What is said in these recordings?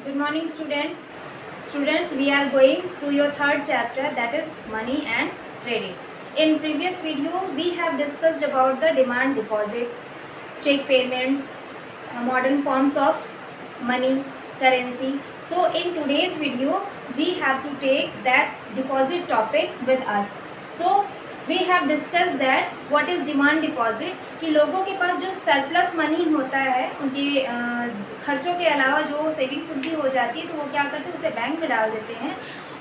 Good morning, students. Students, we are going through your third chapter, that is money and trading. In previous video, we have discussed about the demand deposit, check payments, modern forms of money, currency. So in today's video, we have to take that deposit topic with us. So we have discussed that what is demand deposit, कि लोगों के पास जो surplus money होता है उनके खर्चों के अलावा जो सेविंग्स उनकी हो जाती है तो वो क्या करते हैं, उसे बैंक में डाल देते हैं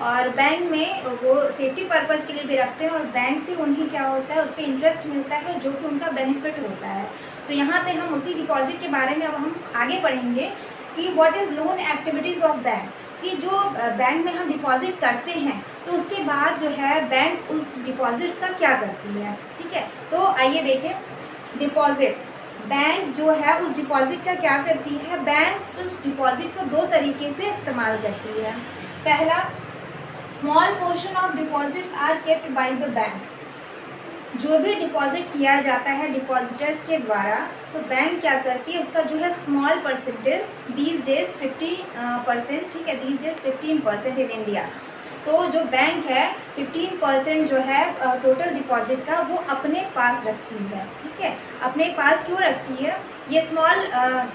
और बैंक में वो सेफ्टी पर्पस के लिए भी रखते हैं और बैंक से उन्हें क्या होता है, उस पर इंटरेस्ट मिलता है जो कि उनका बेनिफिट होता है। तो यहाँ पे हम उसी डिपॉजिट के बारे में अब हम आगे पढ़ेंगे कि what is loan activities of bank, कि जो बैंक में हम डिपॉजिट करते हैं तो उसके बाद जो है बैंक उन डिपॉजिट्स का क्या करती है। ठीक है, तो आइए देखें डिपॉजिट। बैंक जो है उस डिपॉजिट का क्या करती है, बैंक उस डिपॉजिट को दो तरीके से इस्तेमाल करती है। पहला, small portion of deposits are kept by the bank. जो भी डिपॉजिट किया जाता है डिपॉजिटर्स के द्वारा तो बैंक क्या करती है, उसका जो है स्मॉल परसेंटेज, दीज डेज 50%, ठीक है, दीज डेज 15% इन इंडिया। तो जो बैंक है 15% जो है टोटल डिपॉजिट का वो अपने पास रखती है। ठीक है, अपने पास क्यों रखती है, ये स्मॉल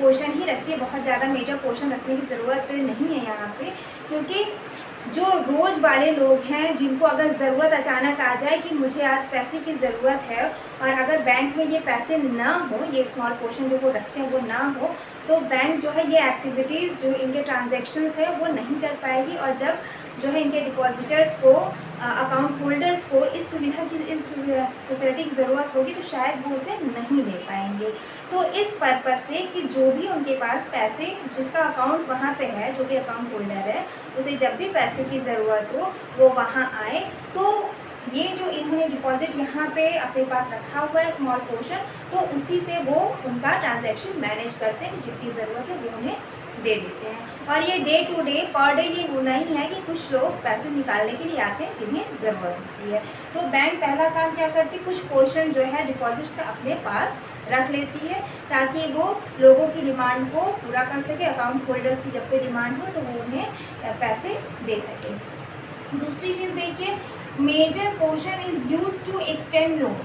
पोर्शन ही रखती है, बहुत ज़्यादा मेजर पोर्शन रखने की ज़रूरत नहीं है यहाँ पे, क्योंकि जो रोज़ वाले लोग हैं जिनको अगर ज़रूरत अचानक आ जाए कि मुझे आज पैसे की ज़रूरत है और अगर बैंक में ये पैसे ना हो, ये स्मॉल पोर्शन जो वो रखते हैं वो ना हो, तो बैंक जो है ये एक्टिविटीज़ जो इनके ट्रांजैक्शंस है वो नहीं कर पाएगी और जब जो है इनके डिपॉजिटर्स को, अकाउंट होल्डर्स को इस सुविधा की, इस फैसिलिटी की ज़रूरत होगी तो शायद वो उसे नहीं दे पाएंगे। तो इस पर्पज़ से कि जो भी उनके पास पैसे, जिसका अकाउंट वहाँ पे है, जो भी अकाउंट होल्डर है, उसे जब भी पैसे की ज़रूरत हो वो वहाँ आए, तो ये जो इन्होंने डिपॉजिट यहाँ पे अपने पास रखा हुआ है स्मॉल पोर्शन, तो उसी से वो उनका ट्रांजैक्शन मैनेज करते हैं कि जितनी ज़रूरत है वो उन्हें दे देते हैं। और ये day to day per day ये होना ही है कि कुछ लोग पैसे निकालने के लिए आते हैं जिन्हें ज़रूरत होती है। तो बैंक पहला काम क्या करती है, कुछ पोर्शन जो है डिपॉजिट्स का अपने पास रख लेती है ताकि वो लोगों की डिमांड को पूरा कर सके, अकाउंट होल्डर्स की जब भी डिमांड हो तो वो उन्हें पैसे दे सके। दूसरी चीज़ देखिए, major portion is use to extend loan.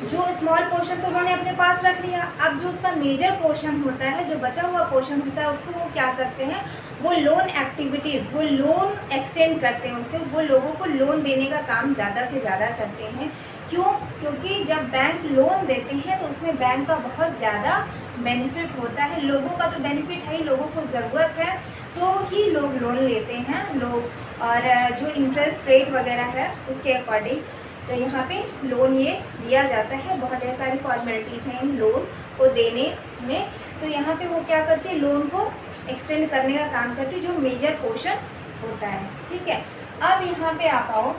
जो स्मॉल पोर्शन तो उन्होंने अपने पास रख लिया, अब जो उसका मेजर पोर्शन होता है, जो बचा हुआ पोर्शन होता है, उसको वो क्या करते हैं, वो लोन एक्टिविटीज़, वो लोन एक्सटेंड करते हैं, उससे वो लोगों को लोन देने का काम ज़्यादा से ज़्यादा करते हैं। क्यों? क्योंकि जब बैंक लोन देते हैं तो उसमें बैंक का बहुत ज़्यादा बेनिफिट होता है, लोगों का तो बेनिफिट है ही, लोगों को ज़रूरत है तो ही लोग लोन लेते हैं लोग, और जो इंटरेस्ट रेट वगैरह है उसके अकॉर्डिंग तो यहाँ पे लोन ये दिया जाता है। बहुत ढेर सारी फॉर्मेलिटीज़ हैं इन लोन को देने में, तो यहाँ पे वो क्या करते हैं, लोन को एक्सटेंड करने का काम करते हैं जो मेजर पोर्शन होता है। ठीक है, अब यहाँ पे आ पाओ,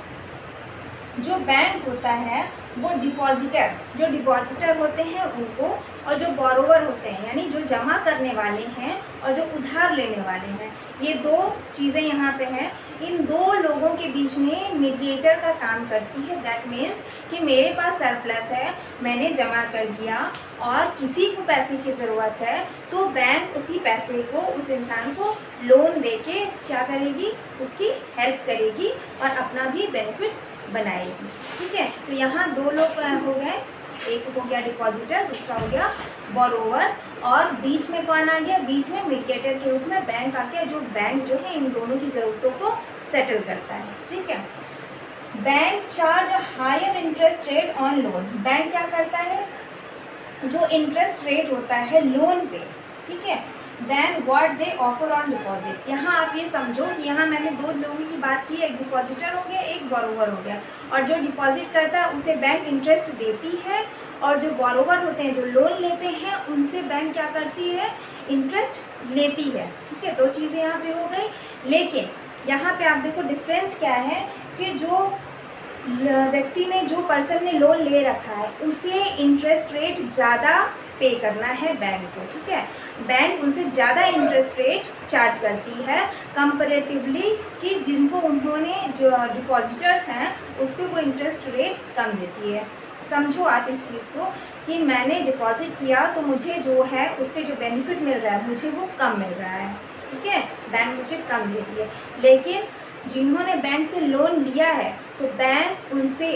जो बैंक होता है वो डिपॉजिटर, जो डिपॉजिटर होते हैं उनको, और जो बोरोवर होते हैं यानी जो जमा करने वाले हैं और जो उधार लेने वाले हैं, ये दो चीज़ें यहाँ पे हैं। इन दो लोगों के बीच में मीडिएटर का काम करती है। दैट मीन्स कि मेरे पास सरप्लस है, मैंने जमा कर दिया और किसी को पैसे की ज़रूरत है तो बैंक उसी पैसे को उस इंसान को लोन देके क्या करेगी, उसकी हेल्प करेगी और अपना भी बेनिफिट बनाएगी। ठीक है, तो यहाँ दो लोग हो गए, एक हो गया डिपॉजिटर, दूसरा हो गया बोरोवर, और बीच में कौन आ गया, बीच में मीडिएटर के रूप में बैंक आ गया, जो बैंक जो है इन दोनों की ज़रूरतों को सेटल करता है। ठीक है, bank charge a higher interest rate on loan. Bank क्या करता है, जो इंटरेस्ट रेट होता है लोन पे, ठीक है, then what they offer on deposits. यहाँ आप ये समझो कि यहाँ मैंने दो लोगों की बात की, एक डिपॉजिटर हो गया, एक बोरोवर हो गया, और जो डिपॉजिट करता है उसे बैंक इंटरेस्ट देती है और जो बोरोवर होते हैं, जो लोन लेते हैं, उनसे बैंक क्या करती है, इंटरेस्ट लेती है। ठीक है, दो चीज़ें यहाँ पे हो गई, लेकिन यहाँ पे आप देखो डिफरेंस क्या है कि जो व्यक्ति ने, जो पर्सन ने लोन ले रखा है उसे इंटरेस्ट रेट ज़्यादा पे करना है बैंक को। ठीक है, बैंक उनसे ज़्यादा इंटरेस्ट रेट चार्ज करती है कंपैरेटिवली कि जिनको उन्होंने, जो डिपॉजिटर्स हैं उस पर वो इंटरेस्ट रेट कम देती है। समझो आप इस चीज़ को कि मैंने डिपॉजिट किया तो मुझे जो है उस पर जो बेनिफिट मिल रहा है मुझे वो कम मिल रहा है, ठीक है, बैंक मुझे कम दे रही है। लेकिन जिन्होंने बैंक से लोन लिया है तो बैंक उनसे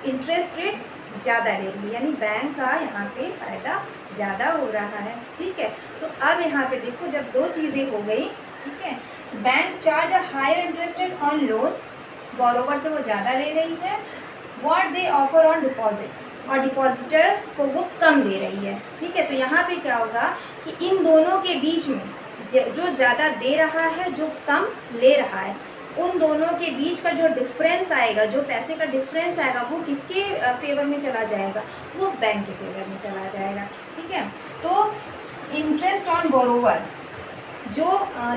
इंटरेस्ट रेट ज़्यादा ले रही है, यानी बैंक का यहाँ पे फ़ायदा ज़्यादा हो रहा है। ठीक है, तो अब यहाँ पे देखो जब दो चीज़ें हो गई, ठीक है, bank charge a higher interest rate on loans, borrower से वो ज़्यादा ले रही है, what they offer on deposit, और डिपॉजिटर को वो कम दे रही है। ठीक है, तो यहाँ पे क्या होगा कि इन दोनों के बीच में जो ज़्यादा दे रहा है, जो कम ले रहा है, उन दोनों के बीच का जो डिफरेंस आएगा, जो पैसे का डिफरेंस आएगा, वो किसके फेवर में चला जाएगा, वो बैंक के फेवर में चला जाएगा। ठीक है, तो इंटरेस्ट ऑन बोरोवर, जो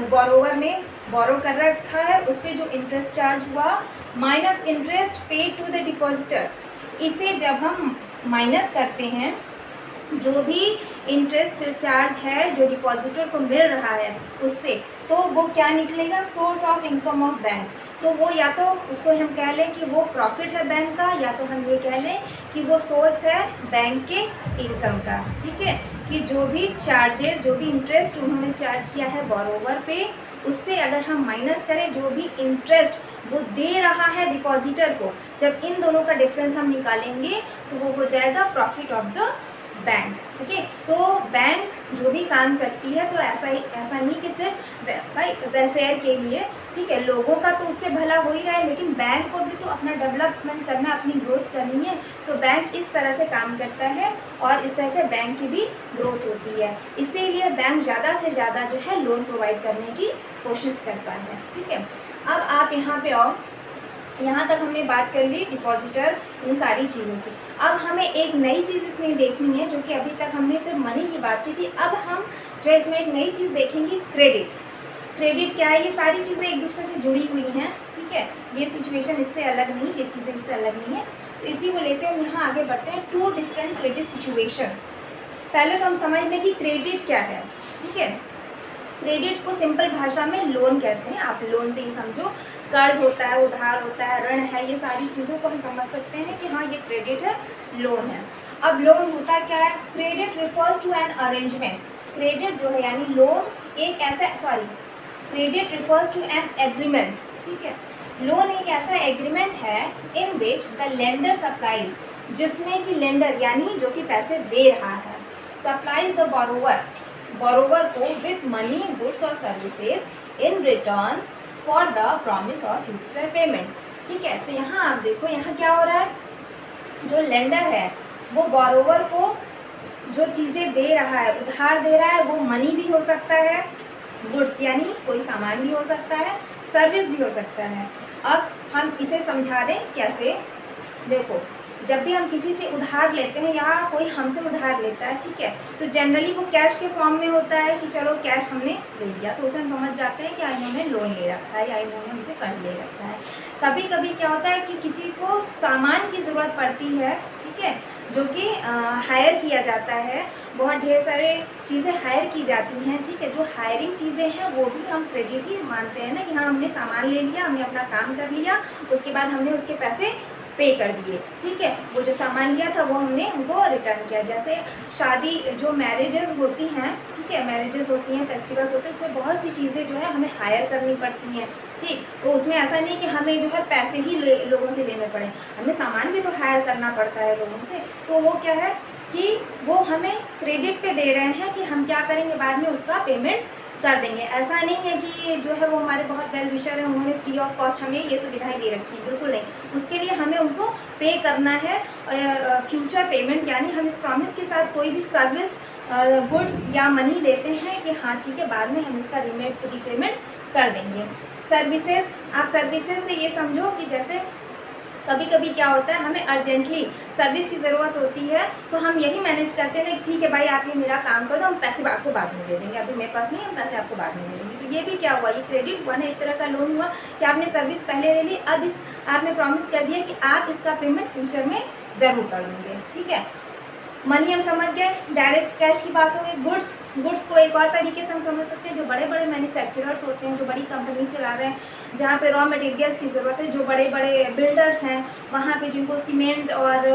बोरोवर ने बोरो कर रखा है उस पर जो इंटरेस्ट चार्ज हुआ, minus interest paid to the depositor, इसे जब हम माइनस करते हैं, जो भी इंटरेस्ट चार्ज है जो डिपॉजिटर को मिल रहा है उससे, तो वो क्या निकलेगा, source of income of bank. तो वो या तो उसको हम कह लें कि वो प्रॉफिट है बैंक का, या तो हम ये कह लें कि वो सोर्स है बैंक के इनकम का। ठीक है, कि जो भी चार्जेस, जो भी इंटरेस्ट उन्होंने चार्ज किया है बोरोवर पे, उससे अगर हम माइनस करें जो भी इंटरेस्ट वो दे रहा है डिपॉजिटर को, जब इन दोनों का डिफरेंस हम निकालेंगे तो वो हो जाएगा profit of the bank. Okay, तो बैंक जो भी काम करती है तो ऐसा नहीं कि सिर्फ भाई वेलफेयर के लिए, ठीक है, लोगों का तो उससे भला हो ही रहा है, लेकिन बैंक को भी तो अपना डेवलपमेंट करना, अपनी ग्रोथ करनी है, तो बैंक इस तरह से काम करता है और इस तरह से बैंक की भी ग्रोथ होती है। इसीलिए बैंक ज़्यादा से ज़्यादा जो है लोन प्रोवाइड करने की कोशिश करता है। ठीक है, अब आप यहाँ पे और यहाँ तक हमने बात कर ली डिपॉजिटर, इन सारी चीज़ों की। अब हमें एक नई चीज़ इसमें देखनी है, जो कि अभी तक हमने सिर्फ मनी की बात की थी। अब हम जो है इसमें एक नई चीज़ देखेंगे, क्रेडिट। क्रेडिट क्या है, ये सारी चीज़ें एक दूसरे से जुड़ी हुई हैं। ठीक है, ये सिचुएशन इससे अलग नहीं, ये चीज़ें इससे अलग नहीं है, तो इसी को लेते हैं हम यहाँ आगे बढ़ते हैं। Two different credit situations. पहले तो हम समझ लें कि क्रेडिट क्या है। ठीक है, क्रेडिट को सिंपल भाषा में लोन कहते हैं, आप लोन से ही समझो। कर्ज होता है, उधार होता है, ऋण है, ये सारी चीज़ों को हम समझ सकते हैं कि हाँ ये क्रेडिट है, लोन है। अब लोन होता क्या है, credit refers to an arrangement. Credit जो है यानी लोन एक ऐसा, credit refers to an agreement. ठीक है, लोन एक ऐसा एग्रीमेंट है in which the lender supplies, जिसमें कि लेंडर यानी जो कि पैसे दे रहा है, सप्लाइज द बोरोवर को विथ मनी, गुड्स और services in return for the promise of future payment. ठीक है, तो यहाँ आप देखो यहाँ क्या हो रहा है, जो लेंडर है वो बोरोवर को जो चीज़ें दे रहा है, उधार दे रहा है, वो मनी भी हो सकता है, गुड्स यानी कोई सामान भी हो सकता है, सर्विस भी हो सकता है। अब हम इसे समझा दें कैसे। देखो, जब भी हम किसी से उधार लेते हैं या कोई हमसे उधार लेता है, ठीक है, तो जनरली वो कैश के फॉर्म में होता है कि चलो कैश हमने ले लिया, तो उसे हम समझ जाते हैं कि इन्होंने लोन ले रखा है या इन्होंने मुझे कर्ज ले रखा है। कभी कभी क्या होता है कि किसी को सामान की ज़रूरत पड़ती है, ठीक है, जो कि हायर किया जाता है, बहुत ढेर सारे चीज़ें हायर की जाती हैं। ठीक है, जो हायरिंग चीज़ें हैं वो भी हम क्रेडिट ही मानते हैं ना, कि हाँ हमने सामान ले लिया, हमने अपना काम कर लिया, उसके बाद हमने उसके पैसे पे कर दिए। ठीक है, वो जो सामान लिया था वो हमने उनको रिटर्न किया। जैसे शादी, जो मैरिजेस होती हैं, ठीक है, मैरिजेस होती हैं, फेस्टिवल्स होते हैं, उसमें बहुत सी चीज़ें जो है हमें हायर करनी पड़ती हैं। ठीक, तो उसमें ऐसा नहीं कि हमें जो है पैसे ही लोगों से लेने पड़े, हमें सामान भी तो हायर करना पड़ता है लोगों से। तो वो क्या है कि वो हमें क्रेडिट पे दे रहे हैं कि हम क्या करेंगे, बाद में उसका पेमेंट कर देंगे। ऐसा नहीं है कि जो है वो हमारे बहुत वेल विशर हैं, उन्होंने फ्री ऑफ कॉस्ट हमें ये सुविधाएं दे रखी है, बिल्कुल नहीं। उसके लिए हमें उनको पे करना है फ्यूचर पेमेंट, यानी हम इस प्रॉमिस के साथ कोई भी सर्विस, गुड्स या मनी लेते हैं कि हाँ ठीक है, बाद में हम इसका रीपेमेंट कर देंगे। सर्विसेज, आप सर्विसेज से ये समझो कि जैसे कभी कभी क्या होता है, हमें अर्जेंटली सर्विस की ज़रूरत होती है, तो हम यही मैनेज करते हैं ठीक है भाई आप ये मेरा काम कर दो, हम पैसे आपको बाद में दे देंगे, अभी मेरे पास नहीं, हम पैसे आपको बाद में दे देंगे। तो ये भी क्या हुआ, ये क्रेडिट हुआ ना, एक तरह का लोन हुआ कि आपने सर्विस पहले ले ली, अब आपने प्रॉमिस कर दिया कि आप इसका पेमेंट फ्यूचर में ज़रूर कर देंगे। ठीक है, मनी हम समझ गए, डायरेक्ट कैश की बात हो गई। गुड्स को एक और तरीके से हम समझ सकते हैं, जो बड़े बड़े मैन्युफैक्चरर्स होते हैं, जो बड़ी कंपनी चला रहे हैं, जहाँ पे रॉ मटेरियल्स की ज़रूरत है, जो बड़े बड़े बिल्डर्स हैं वहाँ पे जिनको सीमेंट और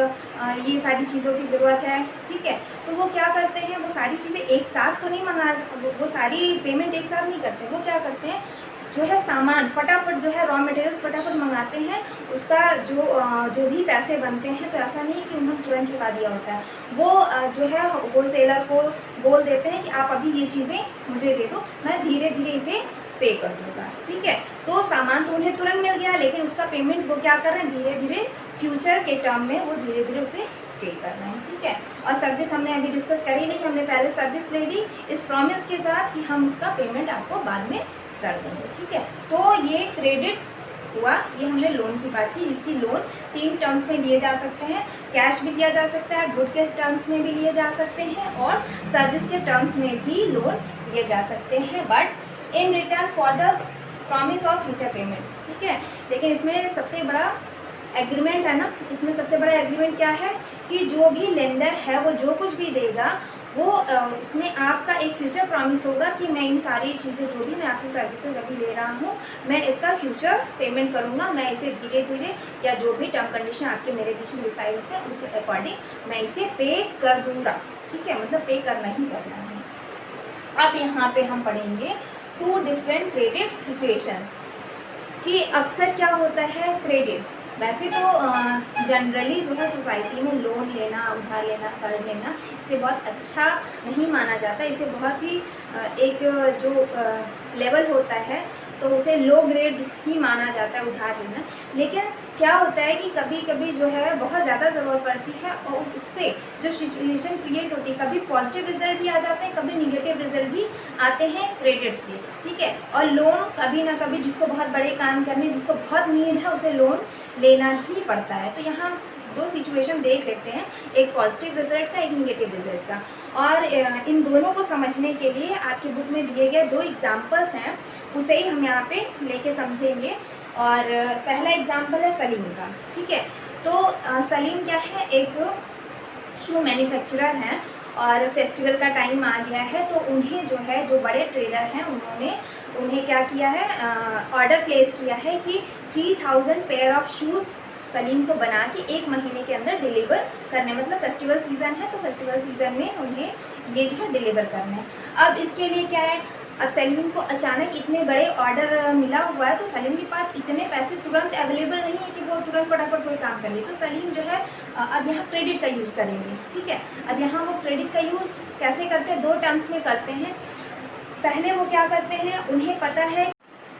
ये सारी चीज़ों की ज़रूरत है, ठीक है, तो वो क्या करते हैं, वो सारी चीज़ें एक साथ तो नहीं मंगा, वो सारी पेमेंट एक साथ नहीं करते। वो क्या करते हैं, जो है सामान फटाफट, जो है रॉ मटेरियल्स फटाफट मंगाते हैं, उसका जो भी पैसे बनते हैं, तो ऐसा नहीं कि उन्होंने तुरंत चुका दिया होता है। वो जो है होलसेलर को बोल देते हैं कि आप अभी ये चीज़ें मुझे दे दो, मैं धीरे धीरे इसे पे कर दूँगा, ठीक है। तो सामान तो उन्हें तुरंत मिल गया, लेकिन उसका पेमेंट वो क्या कर रहे हैं, धीरे धीरे फ्यूचर के टर्म में वो धीरे धीरे उसे पे कर रहे हैं, ठीक है। और सर्विस हमने अभी डिस्कस करी नहीं, हमने पहले सर्विस ले ली इस प्रॉमिस के साथ कि हम इसका पेमेंट आपको बाद में कर देंगे, ठीक है। तो ये क्रेडिट हुआ, ये हमने लोन की बात की, कि लोन 3 टर्म्स में लिए जा सकते हैं, कैश भी लिया जा सकता है, गुड के टर्म्स में भी लिए जा सकते हैं, और सर्विस के टर्म्स में भी लोन लिए जा सकते हैं, but in return for the promise of future payment, ठीक है। लेकिन इसमें सबसे बड़ा एग्रीमेंट है ना, इसमें सबसे बड़ा एग्रीमेंट क्या है कि जो भी लेंडर है वो जो कुछ भी देगा वो इसमें आपका एक फ्यूचर प्रॉमिस होगा कि मैं इन सारी चीज़ें जो भी मैं आपसे सर्विसेज अभी ले रहा हूँ, मैं इसका फ्यूचर पेमेंट करूँगा, मैं इसे धीरे धीरे या जो भी टर्म कंडीशन आपके मेरे बीच में डिसाइड होते हैं उसे अकॉर्डिंग मैं इसे पे कर दूँगा, ठीक है, मतलब पे करना ही करना है। अब यहाँ पे हम पढ़ेंगे 2 डिफरेंट क्रेडिट सिचुएशंस कि अक्सर क्या होता है, क्रेडिट वैसे तो जनरली जो है सोसाइटी में लोन लेना, उधार लेना, कर्ज लेना इसे बहुत अच्छा नहीं माना जाता, इसे बहुत ही एक जो लेवल होता है तो उसे लो ग्रेड ही माना जाता है उधार लेना। लेकिन क्या होता है कि कभी कभी जो है बहुत ज़्यादा ज़रूरत पड़ती है और उससे जो सिचुएशन क्रिएट होती है, कभी पॉजिटिव रिजल्ट भी आ जाते हैं, कभी निगेटिव रिजल्ट भी आते हैं क्रेडिट्स के, ठीक है। और लोन कभी ना कभी जिसको बहुत बड़े काम करने, जिसको बहुत नीड है, उसे लोन लेना ही पड़ता है। तो यहाँ 2 सिचुएशन देख लेते हैं, एक पॉजिटिव रिजल्ट का, एक निगेटिव रिजल्ट का। और इन दोनों को समझने के लिए आपकी बुक में दिए गए 2 एग्जाम्पल्स हैं, उसे ही हम यहाँ पे लेके समझेंगे। और पहला एग्जाम्पल है सलीम का, ठीक है। तो सलीम क्या है, एक शू मैन्युफैक्चरर हैं और फेस्टिवल का टाइम आ गया है, तो उन्हें जो है, जो बड़े ट्रेडर हैं उन्हें क्या किया है, ऑर्डर प्लेस किया है कि 3000 पेयर ऑफ शूज़ सलीम को बना के 1 महीने के अंदर डिलीवर करने, मतलब फेस्टिवल सीज़न है तो फेस्टिवल सीज़न में उन्हें ये जो है डिलीवर करना है। अब इसके लिए क्या है, अब सलीम को अचानक इतने बड़े ऑर्डर मिला हुआ है, तो सलीम के पास इतने पैसे तुरंत अवेलेबल नहीं है कि वो तुरंत फटाफट कोई काम कर ले। तो सलीम जो है अब यहाँ क्रेडिट का यूज़ करेंगे, ठीक है। अब यहाँ वो क्रेडिट का यूज़ कैसे करते हैं, 2 टर्म्स में करते हैं। पहले वो क्या करते हैं, उन्हें पता है,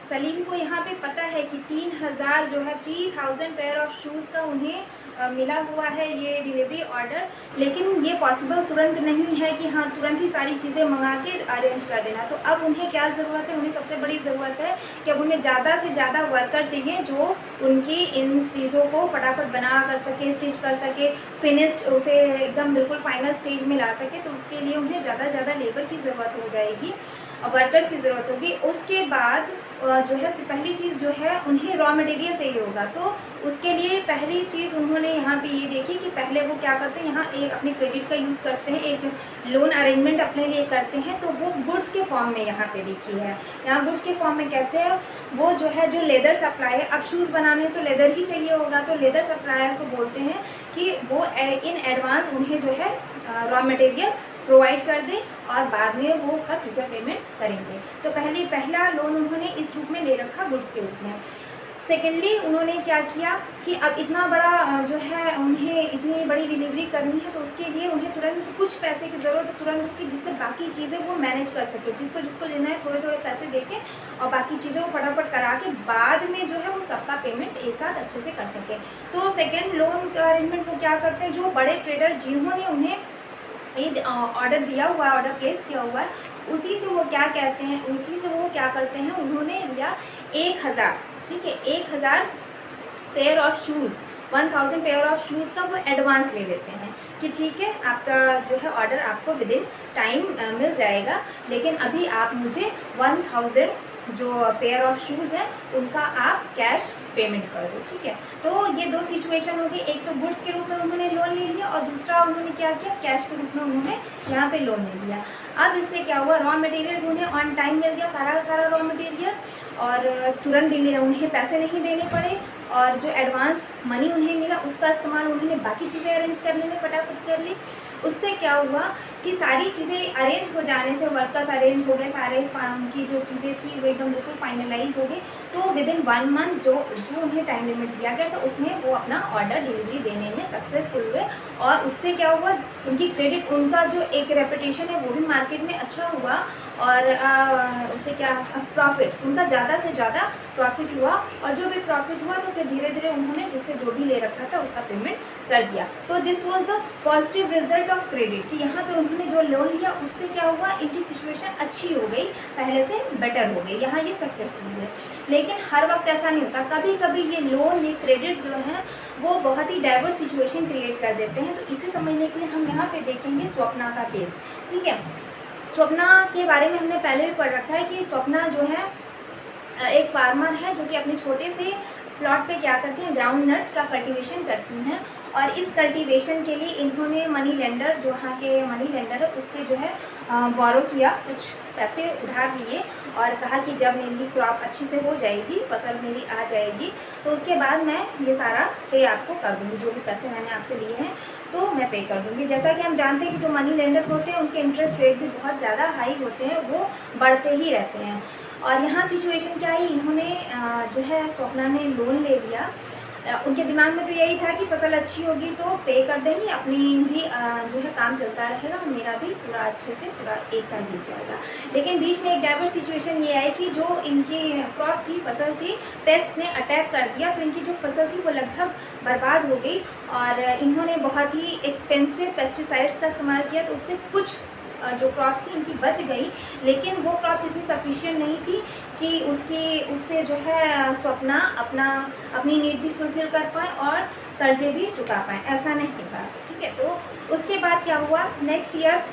सलीम को यहाँ पे पता है कि 3000 जो है 3000 पेयर ऑफ शूज़ का उन्हें मिला हुआ है ये डिलीवरी ऑर्डर, लेकिन ये पॉसिबल तुरंत नहीं है कि हाँ तुरंत ही सारी चीज़ें मंगा के अरेंज कर देना। तो अब उन्हें क्या ज़रूरत है, उन्हें सबसे बड़ी ज़रूरत है कि अब उन्हें ज़्यादा से ज़्यादा वर्कर चाहिए जो उनकी इन चीज़ों को फटाफट बना कर सके, स्टिच कर सके, फिनिश्ड उसे एकदम बिल्कुल फाइनल स्टेज में ला सके। तो उसके लिए उन्हें ज़्यादा से ज़्यादा लेबर की ज़रूरत हो जाएगी, वर्कर्स की ज़रूरत होगी। उसके बाद जो है पहली चीज़ जो है उन्हें रॉ मटेरियल चाहिए होगा। तो उसके लिए पहली चीज़ उन्होंने यहाँ पे ये देखी कि पहले वो क्या करते हैं, यहाँ एक अपने क्रेडिट का यूज़ करते हैं, एक लोन अरेंजमेंट अपने लिए करते हैं। तो वो गुड्स के फॉर्म में यहाँ पे देखी है। यहाँ गुड्स के फॉर्म में कैसे है, वो जो है जो लेदर सप्लायर, अब शूज़ बनाने तो लेदर ही चाहिए होगा, तो लेदर सप्लायर को बोलते हैं कि वो इन एडवांस उन्हें जो है रॉ मटेरियल प्रोवाइड कर दें और बाद में वो उसका फ्यूचर पेमेंट करेंगे। तो पहला लोन उन्होंने इस रूप में ले रखा, गुड्स के रूप में। सेकेंडली उन्होंने क्या किया कि अब इतना बड़ा जो है उन्हें इतनी बड़ी डिलीवरी करनी है, तो उसके लिए उन्हें तुरंत कुछ पैसे की ज़रूरत है, तुरंत की, जिससे बाकी चीज़ें वो मैनेज कर सके, जिसको लेना है थोड़े थोड़े पैसे देके और बाकी चीज़ें वो फटाफट करा के बाद में जो है वो सबका पेमेंट एक साथ अच्छे से कर सके। तो सेकेंड लोन का अरेंजमेंट वो क्या करते हैं, जो बड़े ट्रेडर जिन्होंने उन्हें ऑर्डर दिया हुआ है, ऑर्डर प्लेस किया हुआ है, उसी से वो क्या कहते हैं, उसी से वो क्या करते हैं, उन्होंने लिया 1000, ठीक है, 1000 pair of shoes, 1000 pair of shoes का वो एडवांस ले लेते हैं कि ठीक है आपका जो है ऑर्डर आपको विदिन टाइम मिल जाएगा, लेकिन अभी आप मुझे 1000 जो पेयर ऑफ शूज़ है उनका आप कैश पेमेंट कर दो, ठीक है। तो ये दो सिचुएशन हो गई, एक तो गुड्स के रूप में उन्होंने लोन ले लिया और दूसरा उन्होंने क्या किया, कैश के रूप में उन्होंने यहाँ पे लोन ले लिया। अब इससे क्या हुआ, रॉ मटेरियल उन्हें ऑन टाइम मिल गया, सारा का सारा रॉ मटेरियल, और तुरंत उन्हें पैसे नहीं देने पड़े, और जो एडवांस मनी उन्हें मिला उसका इस्तेमाल उन्होंने बाकी चीज़ें अरेंज करने में फटाफट कर ली। उससे क्या हुआ कि सारी चीज़ें अरेंज हो जाने से, वर्कर्स अरेंज हो गए, सारे फार्म की जो चीज़ें थी वो एकदम बिल्कुल फाइनलाइज हो गई। तो विद इन 1 मंथ जो उन्हें टाइम लिमिट दिया गया था उसमें वो अपना ऑर्डर डिलीवरी देने में सक्सेसफुल हुए। और उससे क्या हुआ, उनकी क्रेडिट, उनका जो एक रेपुटेशन है वो भी मार्केट में अच्छा हुआ, और उससे क्या प्रॉफिट, उनका ज़्यादा से ज़्यादा प्रॉफिट हुआ। और जो भी प्रॉफिट हुआ तो फिर धीरे धीरे उन्होंने जिससे जो भी ले रखा था उसका पेमेंट कर दिया। तो this was the positive result of credit, कि यहाँ पे उन्होंने जो लोन लिया उससे क्या हुआ, इनकी सिचुएशन अच्छी हो गई, पहले से बेटर हो गई, यहाँ ये सक्सेसफुल हुए। लेकिन हर वक्त ऐसा नहीं होता, कभी कभी ये लोन, ये क्रेडिट जो है वो बहुत ही डाइवर्स सिचुएशन क्रिएट कर देते हैं। तो इसे समझने के लिए हम यहाँ पे देखेंगे स्वप्ना का केस, ठीक है। स्वप्ना के बारे में हमने पहले भी पढ़ रखा है कि स्वप्ना जो है एक फार्मर है जो कि अपने छोटे से प्लॉट पे क्या करती हैं, ग्राउंड नट का कल्टीवेशन करती हैं। और इस कल्टीवेशन के लिए इन्होंने मनी लेंडर, जो यहाँ के मनी लेंडर है उससे जो है बोरो किया, कुछ पैसे उधार लिए, और कहा कि जब मेरी क्रॉप अच्छी से हो जाएगी, फसल मेरी आ जाएगी, तो उसके बाद मैं ये सारा पे आपको कर दूँगी, जो भी पैसे मैंने आपसे लिए हैं तो मैं पे कर दूँगी। जैसा कि हम जानते हैं कि जो मनी लेंडर होते हैं उनके इंटरेस्ट रेट भी बहुत ज़्यादा हाई होते हैं, वो बढ़ते ही रहते हैं। और यहाँ सिचुएशन क्या है, इन्होंने जो है स्वप्ना ने लोन ले लिया, उनके दिमाग में तो यही था कि फसल अच्छी होगी तो पे कर देंगी, अपनी भी जो है काम चलता रहेगा, मेरा भी पूरा अच्छे से पूरा 1 साल बीत जाएगा। लेकिन बीच में एक डाइवर्स सिचुएशन ये आई कि जो इनकी क्रॉप थी, फसल थी, पेस्ट ने अटैक कर दिया, तो इनकी जो फसल थी वो लगभग बर्बाद हो गई। और इन्होंने बहुत ही एक्सपेंसिव पेस्टिसाइड्स का इस्तेमाल किया, तो उससे कुछ जो क्रॉप्स थी इनकी बच गई, लेकिन वो क्रॉप्स इतनी सफिशिएंट नहीं थी कि उससे जो है स्वप्ना अपनी नीड भी फुलफ़िल कर पाए और कर्जे भी चुका पाए, ऐसा नहीं था, ठीक है। तो उसके बाद क्या हुआ, नेक्स्ट ईयर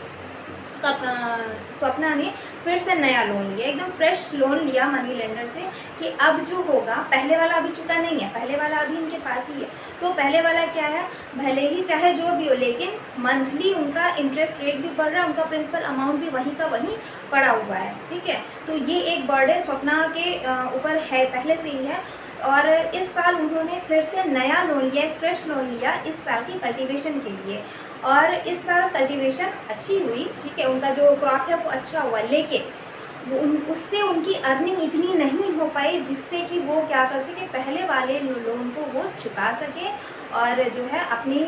स्वप्ना ने फिर से नया लोन लिया, एकदम फ्रेश लोन लिया मनी लेंडर से, कि अब जो होगा, पहले वाला अभी चुका नहीं है, पहले वाला अभी इनके पास ही है, तो पहले वाला क्या है, भले ही चाहे जो भी हो, लेकिन मंथली उनका इंटरेस्ट रेट भी बढ़ रहा है, उनका प्रिंसिपल अमाउंट भी वहीं का वहीं पड़ा हुआ है, ठीक है। तो ये एक बर्डन स्वप्ना के ऊपर है, पहले से ही है। और इस साल उन्होंने फिर से नया लोन लिया, एक फ्रेश लोन लिया इस साल की कल्टीवेशन के लिए, और इस साल कल्टीवेशन अच्छी हुई, ठीक है, उनका जो क्रॉप है वो अच्छा हुआ, लेकिन उससे उनकी अर्निंग इतनी नहीं हो पाई जिससे कि वो क्या कर सके, पहले वाले लोन को वो चुका सके और जो है अपनी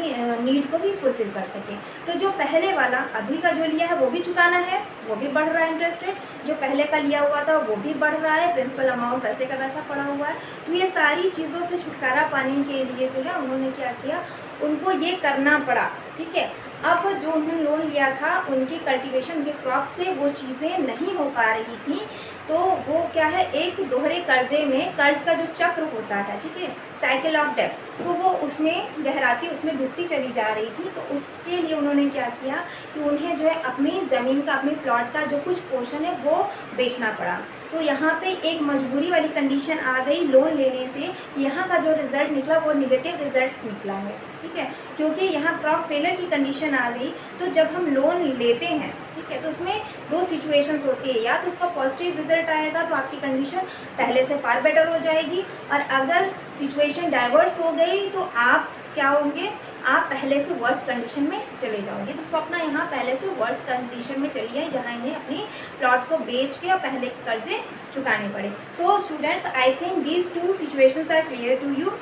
नीड को भी फुलफिल कर सके। तो जो पहले वाला अभी का जो लिया है वो भी चुकाना है, वो भी बढ़ रहा है इंटरेस्ट रेट, जो पहले का लिया हुआ था वो भी बढ़ रहा है, प्रिंसिपल अमाउंट वैसे का वैसा पड़ा हुआ है। तो ये सारी चीज़ों से छुटकारा पाने के लिए जो है उन्होंने क्या किया, उनको ये करना पड़ा, ठीक है। अब जो उन्होंने लोन लिया था उनकी कल्टीवेशन के क्रॉप से वो चीज़ें नहीं हो पा रही थी, तो वो क्या है, एक दोहरे कर्जे में, कर्ज का जो चक्र होता है, ठीक है, साइकिल ऑफ डेट, तो वो उसमें गहराती, उसमें डूबती चली जा रही थी। तो उसके लिए उन्होंने क्या किया कि उन्हें जो है अपनी ज़मीन का, अपने प्लॉट का जो कुछ पोर्शन है वो बेचना पड़ा। तो यहाँ पे एक मजबूरी वाली कंडीशन आ गई लोन लेने से, यहाँ का जो रिज़ल्ट निकला वो निगेटिव रिज़ल्ट निकला है, ठीक है, क्योंकि यहाँ क्रॉप फेलियर की कंडीशन आ गई। तो जब हम लोन लेते हैं, ठीक है, तो उसमें दो सिचुएशंस होती है, या तो उसका पॉजिटिव रिजल्ट आएगा तो आपकी कंडीशन पहले से फार बेटर हो जाएगी, और अगर सिचुएशन डाइवर्स हो गई तो आप क्या होंगे, आप पहले से वर्स्ट कंडीशन में चले जाओगे। तो स्वप्ना यहाँ पहले से वर्स्ट कंडीशन में चली आई, जहाँ इन्हें अपनी प्लॉट को बेच के और पहले के कर्जे चुकाने पड़े। So students, I think these two situations are clear to you.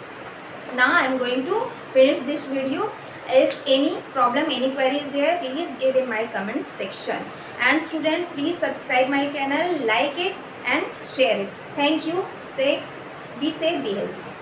Now I am going to finish this video. If any problem, any query is there, please give in my comment section. And students, please subscribe my channel, like it and share it. Thank you. Be safe, be healthy.